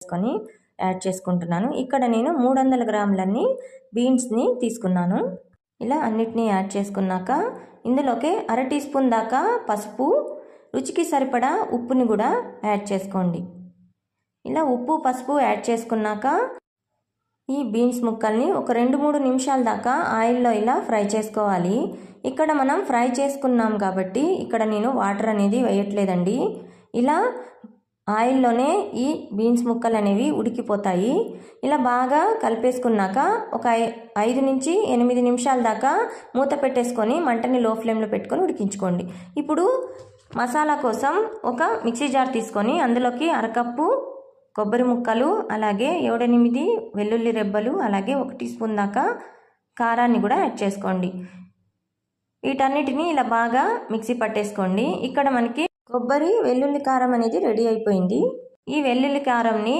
వేసుకొని యాడ్ చేసుకుంటున్నాను. ఇక్కడ నేను 300 గ్రాములన్నీ బీన్స్ని తీసుకున్నాను. ఇలా అన్నిటినీ యాడ్ చేసుకున్నాక ఇందులోకి 1/2 టీ స్పూన్ దాకా పసుపు, రుచికి సరిపడా ఉప్పుని కూడా యాడ్ చేసుకోండి. ఇలా ఉప్పు పసుపు యాడ్ చేసుకున్నాక ఈ బీన్స్ ముక్కల్ని ఒక 2-3 నిమిషాల దాకా ఆయిల్లో ఇలా ఫ్రై చేసుకోవాలి. ఇక్కడ మనం ఫ్రై చేసుకున్నాం కాబట్టి ఇక్కడ నేను వాటర్ అనేది వేయట్లేదండి. ఇలా ఆయిల్లోనే ఈ బీన్స్ ముక్కలు అనేవి ఉడికిపోతాయి. ఇలా బాగా కలిపేసుకున్నాక ఒక 5 నుంచి 8 నిమిషాల దాకా మూత పెట్టేసుకొని మంటని లో ఫ్లేమ్లో పెట్టుకొని ఉడికించుకోండి. ఇప్పుడు మసాలా కోసం ఒక మిక్సీ జార్ తీసుకొని అందులోకి 1/2 కప్పు కొబ్బరి ముక్కలు, అలాగే 7-8 వెల్లుల్లి రెబ్బలు, అలాగే 1 టీ స్పూన్ దాకా కారాన్ని కూడా యాడ్ చేసుకోండి. వీటన్నిటిని ఇలా బాగా మిక్సీ పట్టేసుకోండి. ఇక్కడ మనకి కొబ్బరి వెల్లుల్లి కారం అనేది రెడీ అయిపోయింది. ఈ వెల్లుల్లి కారంని